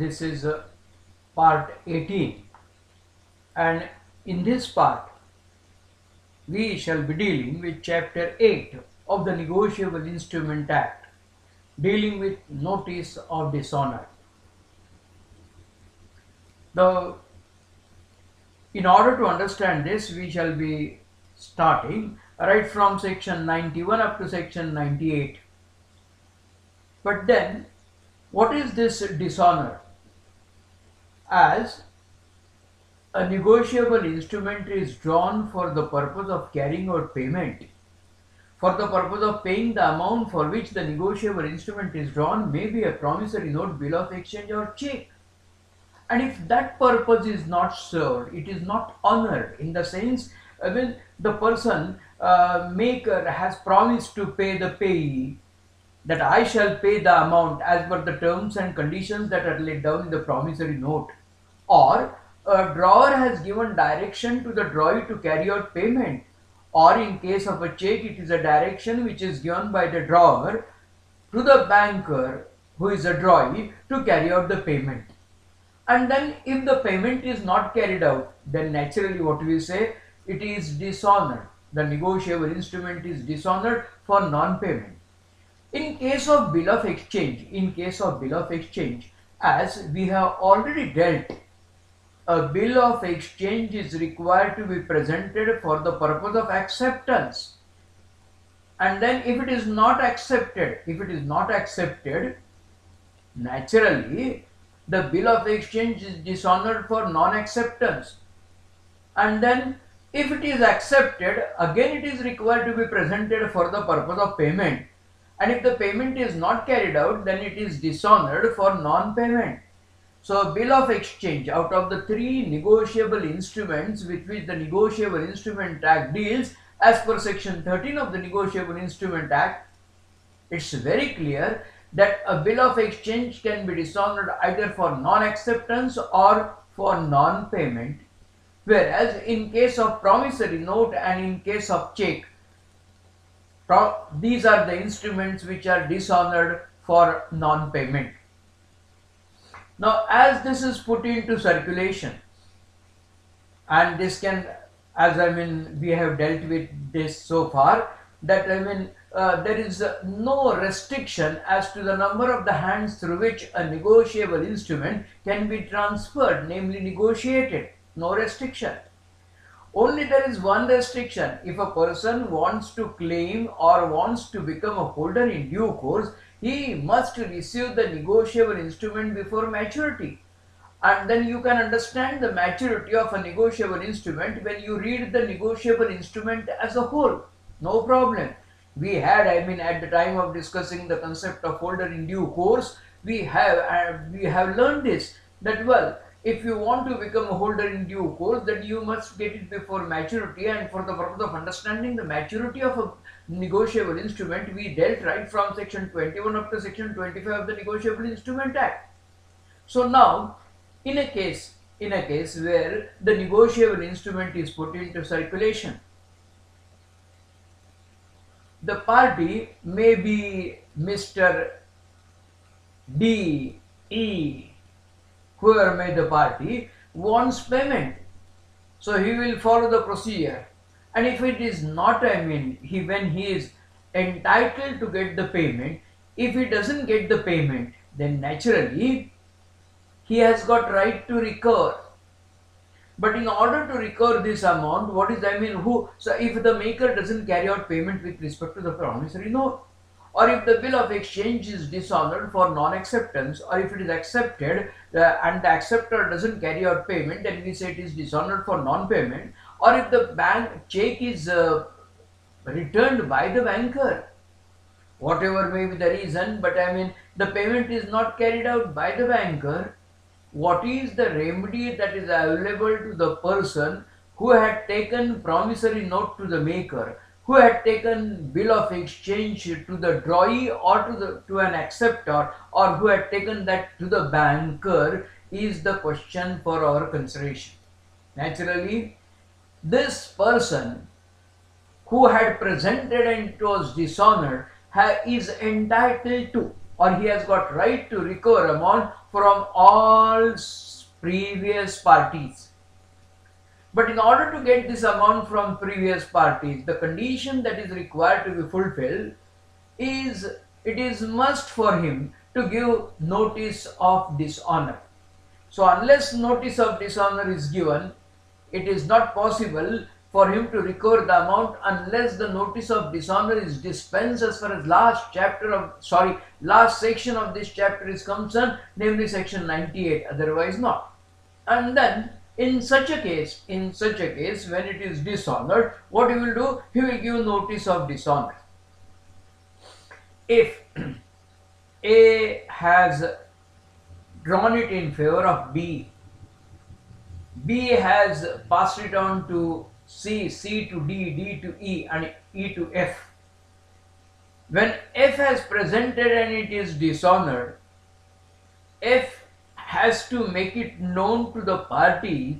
This is part 18, and in this part we shall be dealing with chapter 8 of the Negotiable Instrument Act, dealing with notice of dishonor. In order to understand this, we shall be starting right from section 91 up to section 98. But then, what is this dishonor? As a negotiable instrument is drawn for the purpose of carrying out payment, for the purpose of paying the amount for which the negotiable instrument is drawn may be a promissory note, bill of exchange or check. And if that purpose is not served, it is not honored in the sense when the person maker has promised to pay the payee that I shall pay the amount as per the terms and conditions that are laid down in the promissory note, or a drawer has given direction to the drawee to carry out payment, or in case of a check it is a direction which is given by the drawer to the banker who is a drawee to carry out the payment. And then if the payment is not carried out, then naturally what we say, it is dishonored. The negotiable instrument is dishonored for non-payment. In case of bill of exchange, as we have already dealt, a bill of exchange is required to be presented for the purpose of acceptance. And then if it is not accepted, naturally the bill of exchange is dishonored for non-acceptance. And then if it is accepted, again it is required to be presented for the purpose of payment. And if the payment is not carried out, then it is dishonored for non-payment. So a bill of exchange, out of the three negotiable instruments with which the Negotiable Instrument Act deals, as per section 13 of the Negotiable Instrument Act, it's very clear that a bill of exchange can be dishonored either for non-acceptance or for non-payment, whereas in case of promissory note and in case of check, these are the instruments which are dishonored for non-payment. Now, as this is put into circulation, and this can, we have dealt with this so far, that there is no restriction as to the number of the hands through which a negotiable instrument can be transferred, namely negotiated. No restriction. Only there is one restriction. If a person wants to claim or wants to become a holder in due course, he must receive the negotiable instrument before maturity. And then you can understand the maturity of a negotiable instrument when you read the negotiable instrument as a whole. No problem. We had, at the time of discussing the concept of holder in due course, we have learned this, that well, if you want to become a holder in due course, then you must get it before maturity, and for the purpose of understanding the maturity of a negotiable instrument, we dealt right from section 21 up to section 25 of the Negotiable Instrument Act. So now, in a case where the negotiable instrument is put into circulation, the party may be Mr. D, E, whoever may the party, wants payment. So he will follow the procedure. And if it is not, when he is entitled to get the payment, if he doesn't get the payment, then naturally he has got right to recover. But in order to recover this amount, so if the maker doesn't carry out payment with respect to the promissory note, or if the bill of exchange is dishonored for non-acceptance, or if it is accepted and the acceptor doesn't carry out payment, then we say it is dishonored for non-payment, or if the bank check is returned by the banker, whatever may be the reason, but the payment is not carried out by the banker, what is the remedy that is available to the person who had taken promissory note to the maker, who had taken bill of exchange to the drawee or to an acceptor, or who had taken that to the banker, is the question for our consideration. Naturally, this person who had presented and it was dishonored is entitled to, or he has got right to recover amount from all previous parties. But in order to get this amount from previous parties, the condition that is required to be fulfilled is it is must for him to give notice of dishonor. So unless notice of dishonor is given, it is not possible for him to recover the amount unless the notice of dishonor is dispensed as far as last section of this chapter is concerned, namely section 98, otherwise not. And then in such a case, when it is dishonored, what he will do? He will give notice of dishonor. If A has drawn it in favor of B, B has passed it on to C, C to D, D to E, and E to F. When F has presented and it is dishonored, F has to make it known to the parties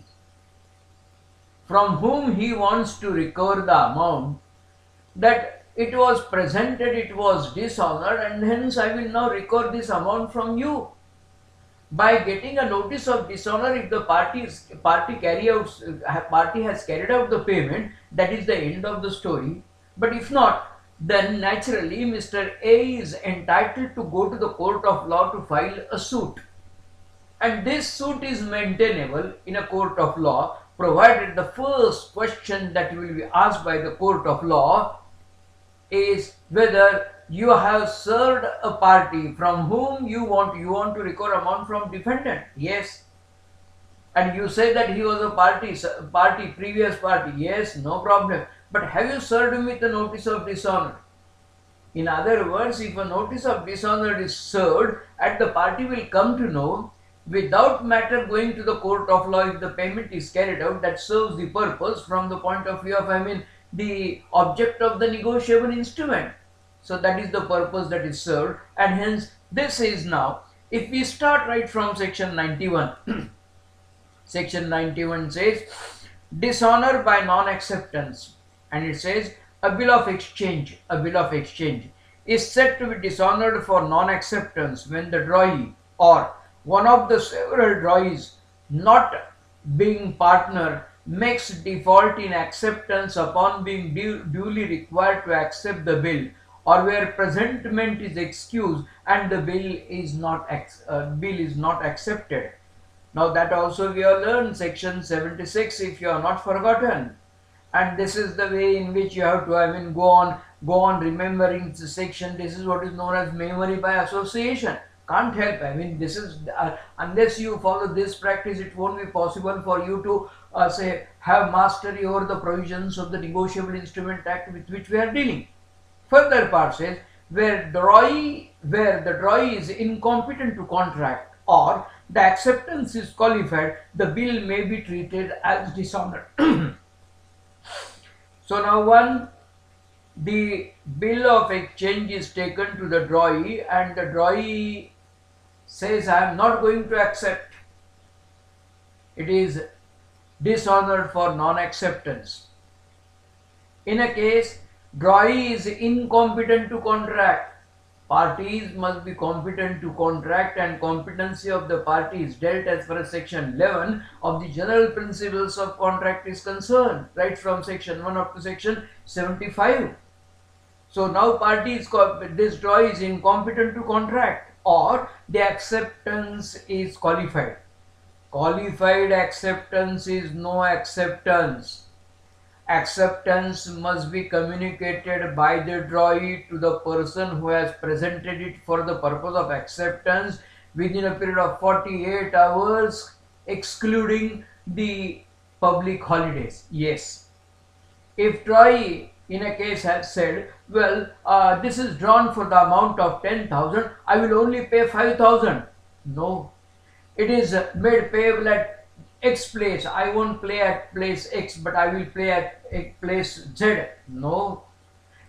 from whom he wants to recover the amount that it was presented, it was dishonored, and hence I will now recover this amount from you. By getting a notice of dishonor, if the party has carried out the payment, that is the end of the story. But if not, then naturally Mr. A is entitled to go to the court of law to file a suit. And this suit is maintainable in a court of law, provided the first question that will be asked by the court of law is whether you have served a party from whom you want to recover amount from defendant. Yes. And you say that he was a previous party. Yes, no problem. But have you served him with a notice of dishonor? In other words, if a notice of dishonor is served, and the party will come to know without matter going to the court of law if the payment is carried out, that serves the purpose from the point of view of the object of the negotiable instrument. So that is the purpose that is served, and hence this is now, if we start right from section 91, section 91 says dishonor by non-acceptance, and it says a bill of exchange is said to be dishonored for non-acceptance when the drawee or one of the several drawees not being partner makes default in acceptance upon being duly required to accept the bill, or where presentment is excused and the bill is not accepted. Now that also we have learned section 76, if you have not forgotten, and this is the way in which you have to go on remembering the section. This is what is known as memory by association. Can't help. This is unless you follow this practice, it won't be possible for you to have mastery over the provisions of the Negotiable Instrument Act with which we are dealing. Further part says where the drawee is incompetent to contract or the acceptance is qualified, the bill may be treated as dishonored. So now the bill of exchange is taken to the drawee, and the drawee says, I am not going to accept. It is dishonored for non-acceptance. In a case, drawee is incompetent to contract. Parties must be competent to contract, and competency of the party is dealt as far as section 11 of the general principles of contract is concerned, right from section 1 up to section 75. So now this drawee is incompetent to contract, or the acceptance is qualified. Qualified acceptance is no acceptance. Acceptance must be communicated by the drawee to the person who has presented it for the purpose of acceptance within a period of 48 hours, excluding the public holidays. Yes. If drawee in a case has said, well, this is drawn for the amount of 10,000, I will only pay 5,000. No. It is made payable at X place. I won't play at place X, but I will play at place Z. No.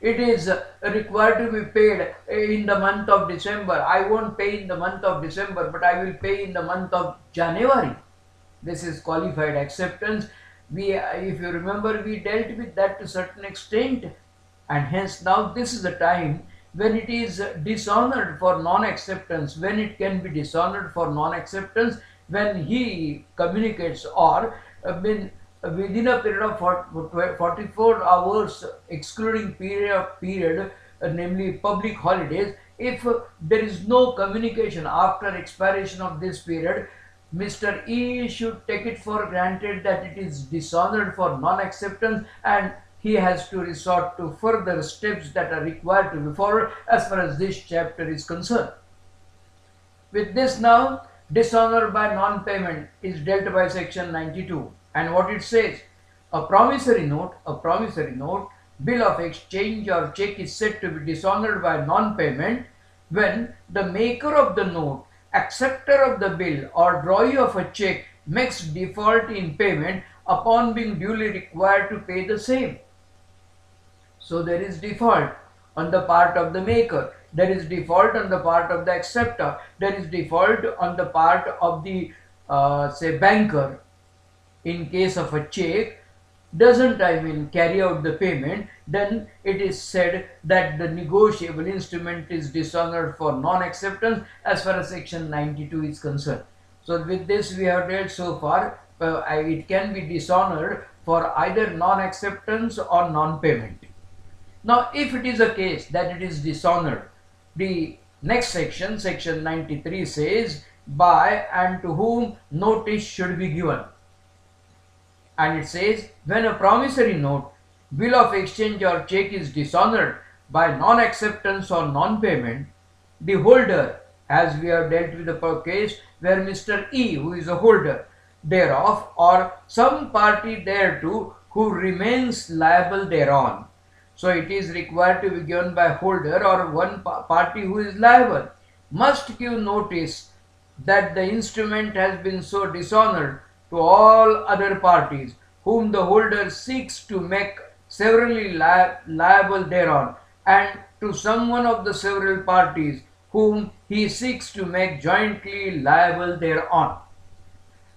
It is required to be paid in the month of December. I won't pay in the month of December, but I will pay in the month of January. This is qualified acceptance. If you remember, we dealt with that to a certain extent, and hence now this is the time when it is dishonored for non-acceptance, when it can be dishonored for non-acceptance, when he communicates or within a period of 44 hours excluding period, namely public holidays, if there is no communication after expiration of this period, Mr. E should take it for granted that it is dishonored for non-acceptance, and he has to resort to further steps that are required to be followed as far as this chapter is concerned. With this now, dishonor by non-payment is dealt by section 92, and what it says, a promissory note, bill of exchange or check is said to be dishonored by non-payment when the maker of the note, acceptor of the bill or drawee of a check makes default in payment upon being duly required to pay the same. So there is default on the part of the maker, there is default on the part of the acceptor, there is default on the part of the say banker. In case of a check doesn't carry out the payment, then it is said that the negotiable instrument is dishonored for non-acceptance as far as section 92 is concerned. So with this we have read so far, it can be dishonored for either non-acceptance or non-payment. Now if it is a case that it is dishonored, the next section, section 93 says by and to whom notice should be given. And it says, when a promissory note, bill of exchange or check is dishonored by non-acceptance or non-payment, the holder, as we have dealt with the case where Mr. E, who is a holder thereof, or some party thereto who remains liable thereon. So it is required to be given by holder or one party who is liable, must give notice that the instrument has been so dishonored to all other parties whom the holder seeks to make severally liable thereon, and to someone of the several parties whom he seeks to make jointly liable thereon.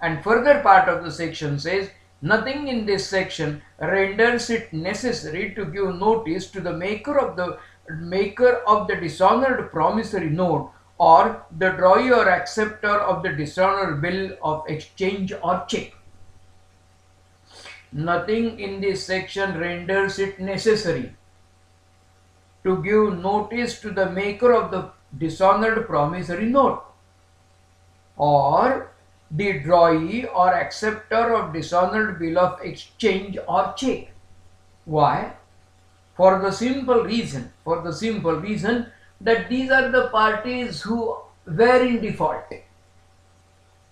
And further part of the section says, nothing in this section renders it necessary to give notice to the maker of the dishonored promissory note or the drawee or acceptor of the dishonored bill of exchange or check. Nothing in this section renders it necessary to give notice to the maker of the dishonored promissory note or the drawee or acceptor of dishonored bill of exchange or check. Why? For the simple reason that these are the parties who were in default.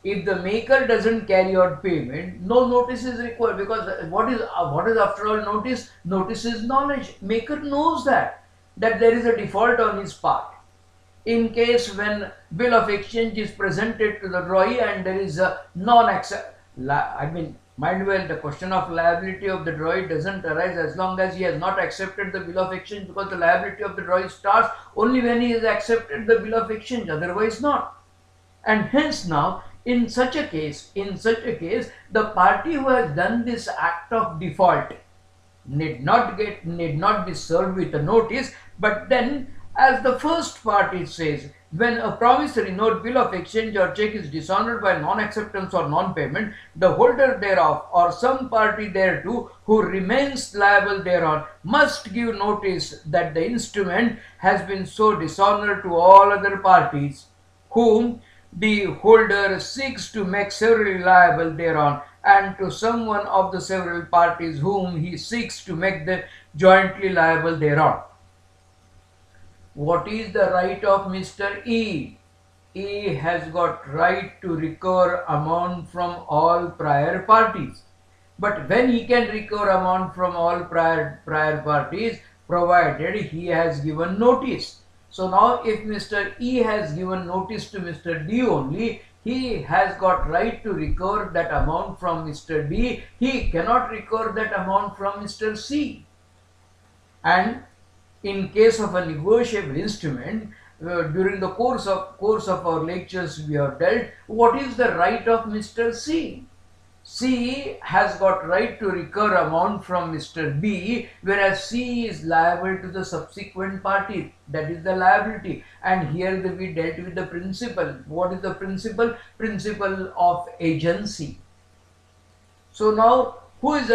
If the maker doesn't carry out payment, no notice is required, because what is after all notice? Notice is knowledge. Maker knows that there is a default on his part. In case when bill of exchange is presented to the drawee and there is a mind well, the question of liability of the drawee doesn't arise as long as he has not accepted the bill of exchange, because the liability of the drawee starts only when he has accepted the bill of exchange, otherwise not. And hence now, in such a case, the party who has done this act of default need not be served with a notice, but then, as the first part it says, when a promissory note, bill of exchange or check is dishonored by non-acceptance or non-payment, the holder thereof or some party thereto who remains liable thereon must give notice that the instrument has been so dishonored to all other parties whom the holder seeks to make severally liable thereon, and to someone of the several parties whom he seeks to make the jointly liable thereon. What is the right of Mr. E? E has got right to recover amount from all prior parties. But when he can recover amount from all prior parties, provided he has given notice. So now if Mr. E has given notice to Mr. D only, he has got right to recover that amount from Mr. D. He cannot recover that amount from Mr. C. And in case of a negotiable instrument, during the course of our lectures we have dealt, what is the right of Mr. C? C has got right to recover amount from Mr. B, whereas C is liable to the subsequent party. That is the liability. And here we dealt with the principle. What is the principle? Principle of agency. So now, who is,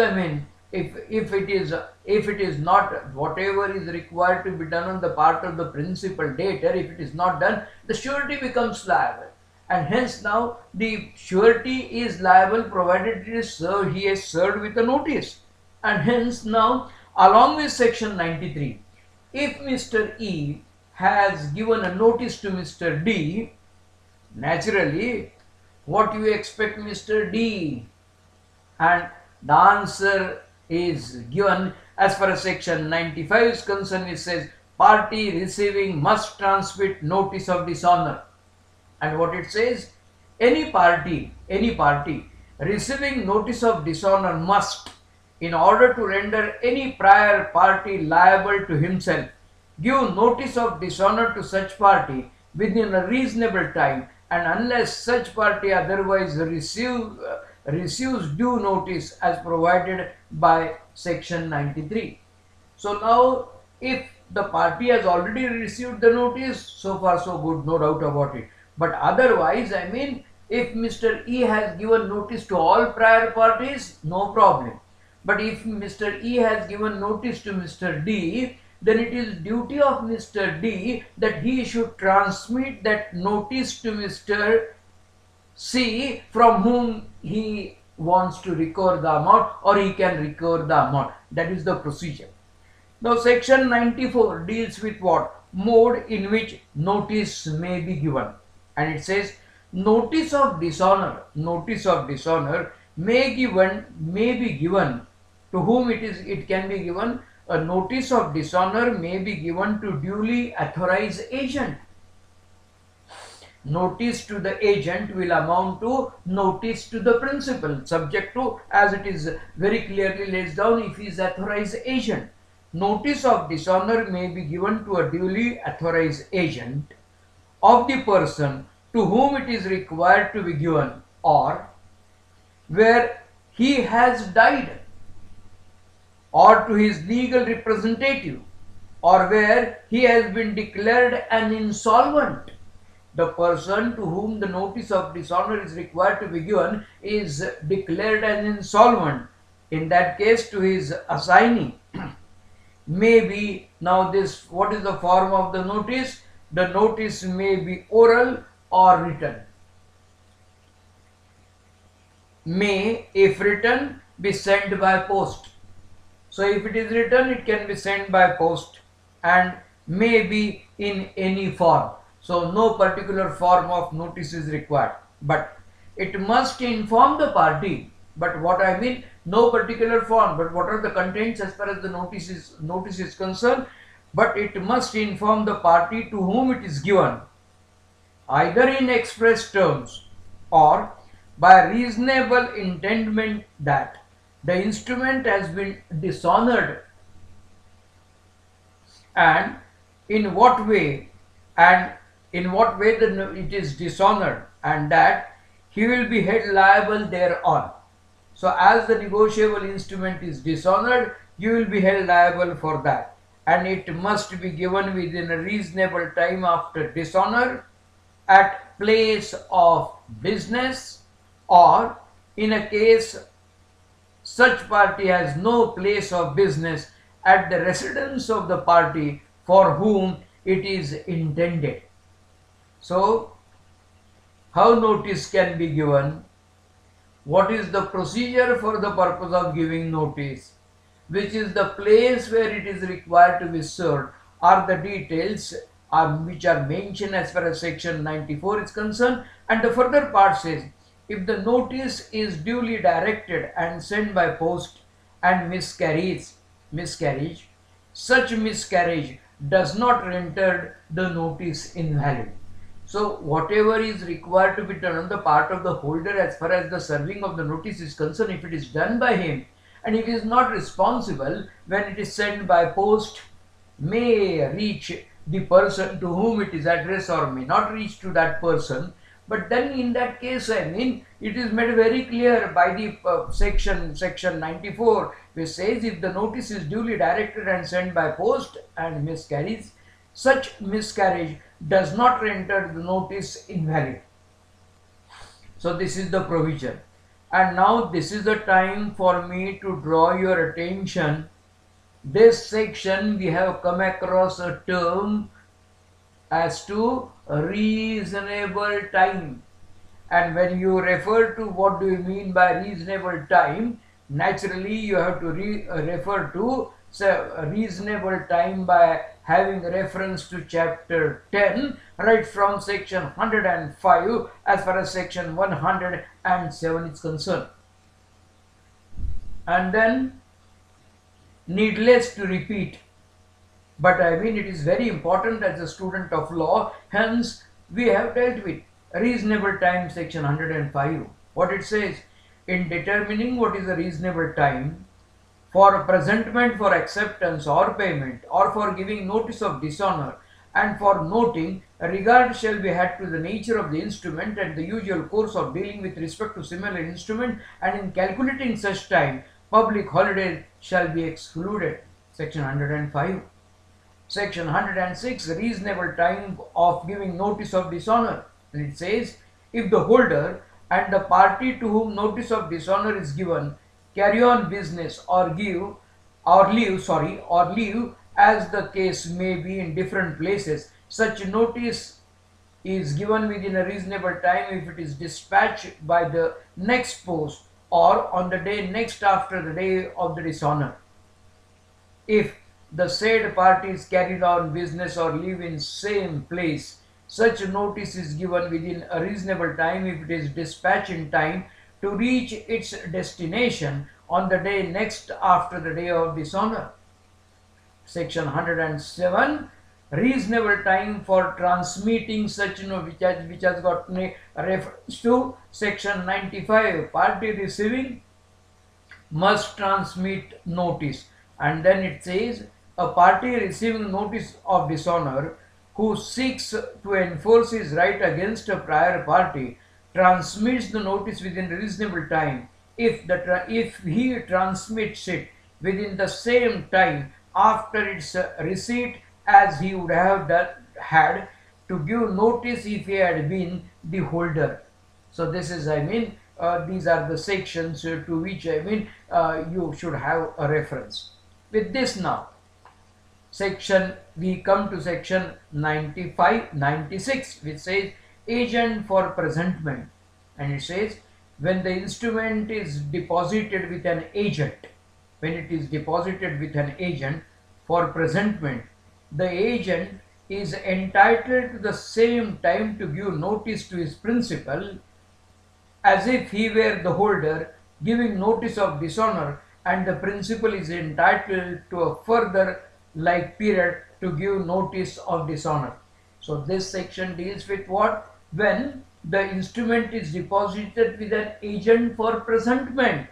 if it is not whatever is required to be done on the part of the principal debtor, if it is not done, the surety becomes liable. And hence now the surety is liable provided it is served, he is served with a notice. And hence now, along with section 93, if Mr. E has given a notice to Mr. D, naturally, what you expect Mr. D? And the answer is given as far as section 95 is concerned. It says party receiving must transmit notice of dishonor. And what it says, any party receiving notice of dishonor must, in order to render any prior party liable to himself, give notice of dishonor to such party within a reasonable time, and unless such party otherwise receives due notice as provided by section 93. So now, if the party has already received the notice, so far so good, no doubt about it. But otherwise, if Mr. E has given notice to all prior parties, no problem. But if Mr. E has given notice to Mr. D, then it is duty of Mr. D that he should transmit that notice to Mr. C, from whom he wants to recover the amount, or he can recover the amount. That is the procedure. Now section 94 deals with what? Mode in which notice may be given. And it says notice of dishonor may be given to whom it can be given. A notice of dishonor may be given to duly authorized agent. Notice to the agent will amount to notice to the principal, subject to, as it is very clearly laid down, if he is authorized agent. Notice of dishonor may be given to a duly authorized agent of the person to whom it is required to be given, or where he has died, or to his legal representative, or where he has been declared an insolvent. The person to whom the notice of dishonor is required to be given is declared an insolvent. In that case, to his assignee. Maybe, now this, what is the form of the notice? The notice may be oral or written. May, if written, be sent by post. So if it is written, it can be sent by post, and may be in any form. So no particular form of notice is required, but it must inform the party. But what I mean, no particular form, but what are the contents as far as the notice is concerned? But it must inform the party to whom it is given, either in express terms or by reasonable intendment, that the instrument has been dishonored, and in what way it is dishonored, and that he will be held liable thereon. So as the negotiable instrument is dishonored, you will be held liable for that, and it must be given within a reasonable time after dishonor, at place of business, or in a case such party has no place of business, at the residence of the party for whom it is intended. So, how notice can be given? What is the procedure for the purpose of giving notice? Which is the place where it is required to be served, are the details which are mentioned as far as section 94 is concerned. And the further part says, if the notice is duly directed and sent by post and miscarriage, such miscarriage does not render the notice invalid. So whatever is required to be done on the part of the holder as far as the serving of the notice is concerned, if it is done by him, and if he is not responsible when it is sent by post, may reach the person to whom it is addressed or may not reach to that person, But then in that case, I mean, it is made very clear by the section 94, which says if the notice is duly directed and sent by post and miscarries, such miscarriage does not render the notice invalid. So this is the provision. And now this is the time for me to draw your attention. This section we have come across a term as to reasonable time. And when you refer to what do you mean by reasonable time, naturally you have to refer to reasonable time by having reference to chapter 10 right from section 105 as far as section 107 is concerned. And then, needless to repeat, but I mean it is very important as a student of law, hence we have dealt with reasonable time section 105. What it says, in determining what is a reasonable time for presentment, for acceptance or payment, or for giving notice of dishonor, and for noting, regard shall be had to the nature of the instrument and the usual course of dealing with respect to similar instrument, and in calculating such time, public holiday shall be excluded. Section 105. Section 106, reasonable time of giving notice of dishonor. And it says, if the holder and the party to whom notice of dishonor is given carry on business or leave as the case may be in different places, such notice is given within a reasonable time if it is dispatched by the next post or on the day next after the day of the dishonor. If the said parties carried on business or live in same place, such notice is given within a reasonable time if it is dispatched in time to reach its destination on the day next after the day of dishonor. Section 107, reasonable time for transmitting such which has got reference to section 95, party receiving must transmit notice. And then it says, a party receiving notice of dishonor who seeks to enforce his right against a prior party transmits the notice within reasonable time if he transmits it within the same time after its receipt as he would have had to give notice if he had been the holder. So this is, I mean, these are the sections to which, I mean, you should have a reference. With this now, we come to section 96, which says agent for presentment. And it says, when the instrument is deposited with an agent, when it is deposited with an agent for presentment, the agent is entitled to the same time to give notice to his principal as if he were the holder giving notice of dishonor, and the principal is entitled to a further like period to give notice of dishonor. So this section deals with what? When the instrument is deposited with an agent for presentment.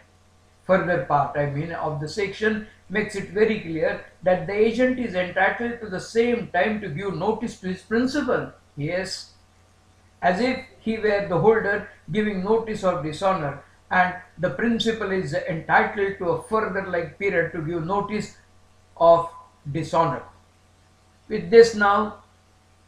Further part, I mean, of the section makes it very clear that the agent is entitled to the same time to give notice to his principal. Yes, as if he were the holder giving notice of dishonor, and the principal is entitled to a further like period to give notice of dishonor. With this now,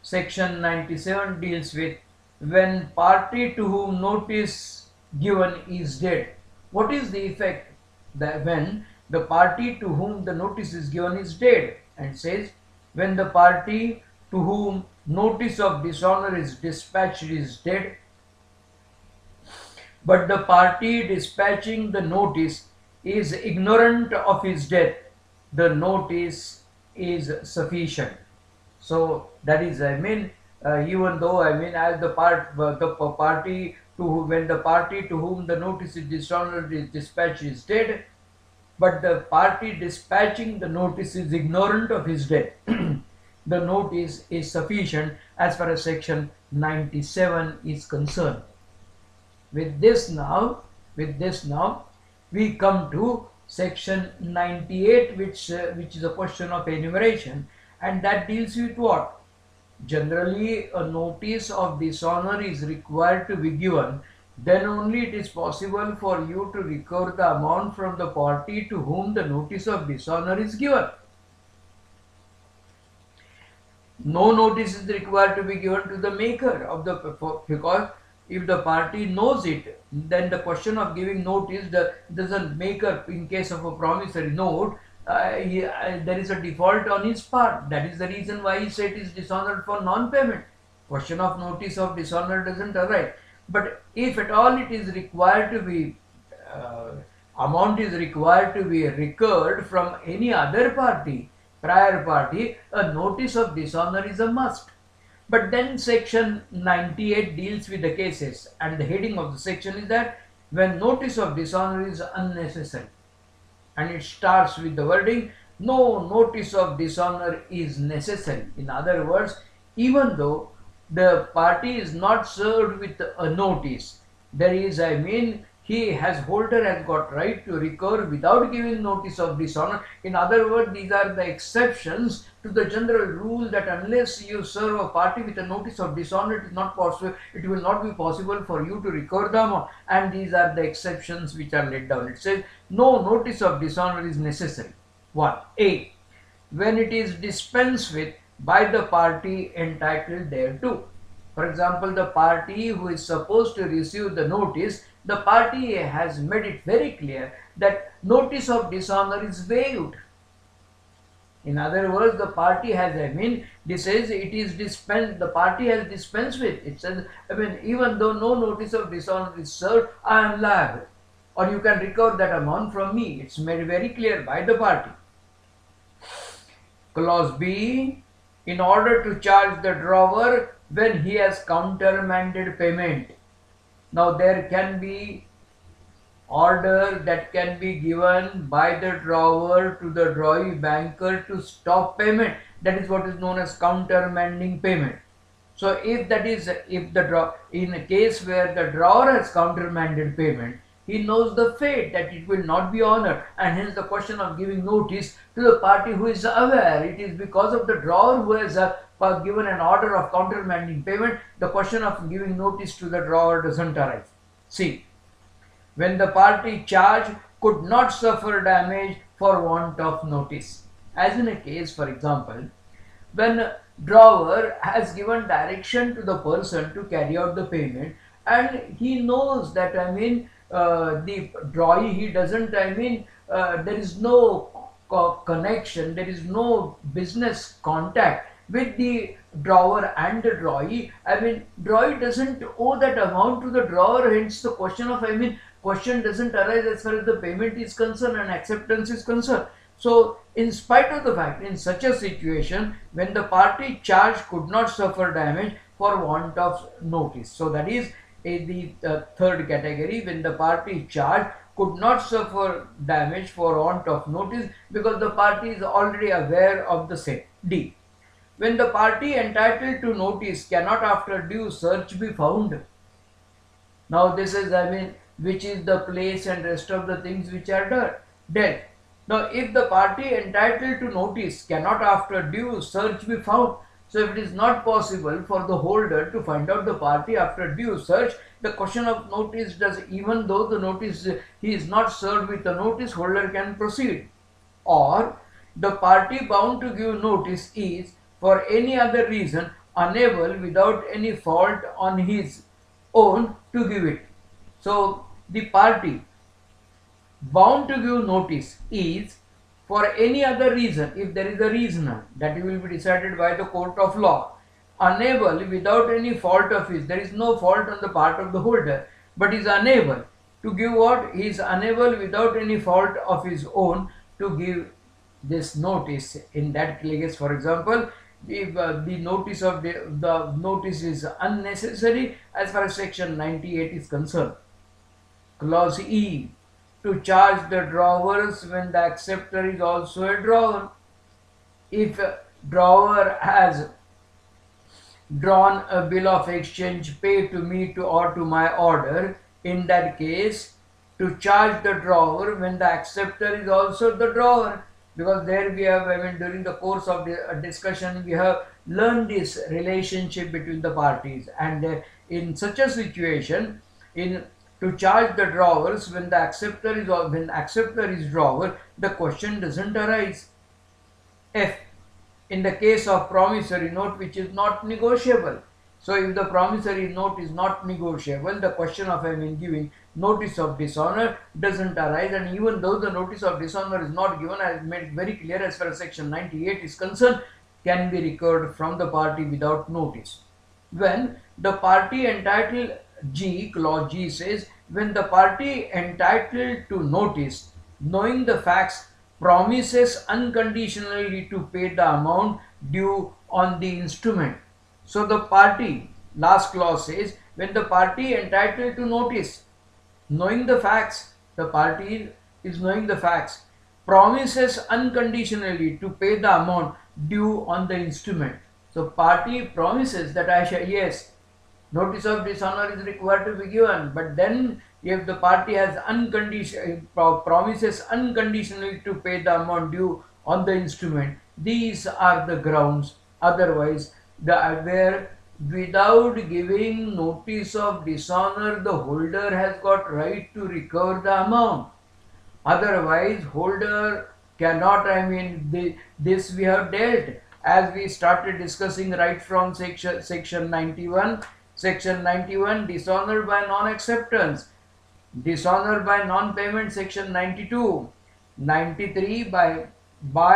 section 97 deals with when party to whom notice given is dead. What is the effect that when the party to whom the notice is given is dead? And says, when the party to whom notice of dishonor is dispatched is dead, but the party dispatching the notice is ignorant of his death, the notice is sufficient. So that is, I mean, even though, I mean, as the party to when the party to whom the notice is dishonored is dispatched is dead, but the party dispatching the notice is ignorant of his death, the notice is sufficient as far as section 97 is concerned. With this now, we come to section 98, which is a question of enumeration, and that deals with what? Generally, a notice of dishonor is required to be given. Then only it is possible for you to recover the amount from the party to whom the notice of dishonor is given. No notice is required to be given to the maker of the, because if the party knows it, then the question of giving notice doesn't maker, in case of a promissory note, there is a default on his part. That is the reason why he said it is dishonored for non-payment. Question of notice of dishonor doesn't arise. But if at all it is required to be, amount is required to be recovered from any other party, prior party, a notice of dishonor is a must. But then section 98 deals with the cases, and the heading of the section is that when notice of dishonor is unnecessary. And it starts with the wording, no notice of dishonor is necessary. In other words, even though the party is not served with a notice, there is, holder has got right to recover without giving notice of dishonor. In other words, these are the exceptions to the general rule that unless you serve a party with a notice of dishonor, it is not possible, it will not be possible for you to recover the amount. And these are the exceptions which are laid down. It says no notice of dishonor is necessary. 1. A. When it is dispensed with by the party entitled thereto. For example, the party who is supposed to receive the notice, the party has made it very clear that notice of dishonor is waived. In other words, the party has, this says it is dispensed, the party has dispensed with. It says, even though no notice of dishonor is served, I am liable. Or you can recover that amount from me. It's made very clear by the party. Clause B, in order to charge the drawer when he has countermanded payment. Now there can be order that can be given by the drawer to the drawee banker to stop payment. That is what is known as countermanding payment. So in a case where the drawer has countermanded payment, he knows the fate that it will not be honored, and hence the question of giving notice to the party who is aware it is because of the drawer who has given an order of countermanding payment, the question of giving notice to the drawer doesn't arise. See, when the party charged could not suffer damage for want of notice. As in a case, for example, when drawer has given direction to the person to carry out the payment, and he knows that the drawee, he doesn't, there is no connection, there is no business contact with the drawer and the drawee. Drawee doesn't owe that amount to the drawer, hence the question of, question doesn't arise as far as the payment is concerned and acceptance is concerned. So, in spite of the fact, in such a situation, when the party charged could not suffer damage for want of notice. So, that is the third category, when the party charged could not suffer damage for want of notice because the party is already aware of the same. D. When the party entitled to notice cannot after due search be found. Now this is, which is the place and rest of the things which are dealt. Now if the party entitled to notice cannot after due search be found, so if it is not possible for the holder to find out the party after due search, the question of notice does, even though the notice, he is not served with the notice, holder can proceed. Or the party bound to give notice is for any other reason unable without any fault on his own to give it. So the party bound to give notice is for any other reason, if there is a reason that will be decided by the court of law, unable without any fault of his, there is no fault on the part of the holder, but is unable to give what? He is unable without any fault of his own to give this notice. In that case, for example, if the notice of the notice is unnecessary as far as section 98 is concerned. Clause E, to charge the drawers when the acceptor is also a drawer. If a drawer has drawn a bill of exchange paid to me or to my order, in that case, to charge the drawer when the acceptor is also the drawer. Because there we have, during the course of the discussion, we have learn this relationship between the parties, and in such a situation, in to charge the drawers when the acceptor is, or when acceptor is drawer, the question doesn't arise. F, in the case of promissory note which is not negotiable. So if the promissory note is not negotiable, the question of giving notice of dishonor doesn't arise, and even though the notice of dishonor is not given, as made very clear as far as section 98 is concerned, can be recovered from the party without notice. When the party entitled, G, clause G says, when the party entitled to notice, knowing the facts, promises unconditionally to pay the amount due on the instrument. So the party, last clause says, when the party entitled to notice, knowing the facts, the party is knowing the facts, promises unconditionally to pay the amount due on the instrument. So party promises that I shall, yes, notice of dishonor is required to be given, but then if the party has promises unconditionally to pay the amount due on the instrument, these are the grounds. Otherwise, where without giving notice of dishonor, the holder has got right to recover the amount. Otherwise, holder cannot, this we have dealt as we started discussing right from section 91. Section 91, dishonor by non-acceptance. Dishonor by non-payment, section 92. 93, by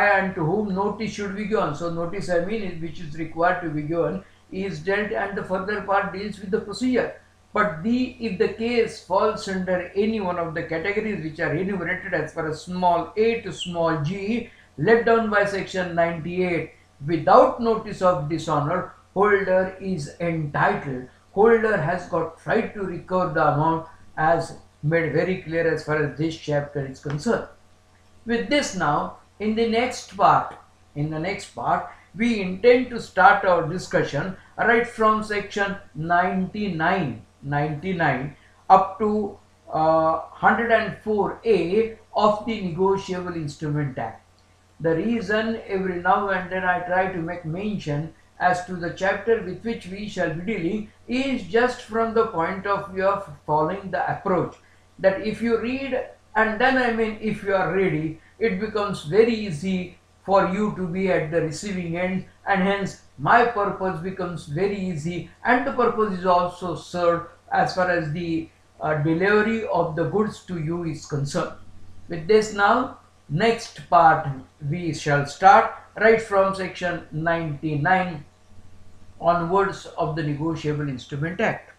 and to whom notice should be given. So notice which is required to be given is dealt, and the further part deals with the procedure. But if the case falls under any one of the categories which are enumerated as far as small a to small g, let down by section 98, without notice of dishonor, holder is entitled. Holder has got right to recover the amount, as made very clear as far as this chapter is concerned. With this now, in the next part, we intend to start our discussion right from section 99 up to 104A of the Negotiable Instrument Act. The reason every now and then I try to make mention as to the chapter with which we shall be dealing is just from the point of view of following the approach that if you read and then if you are ready, it becomes very easy for you to be at the receiving end, and hence my purpose becomes very easy, and the purpose is also served as far as the delivery of the goods to you is concerned. With this now, next part we shall start right from section 99 onwards of the Negotiable Instrument Act.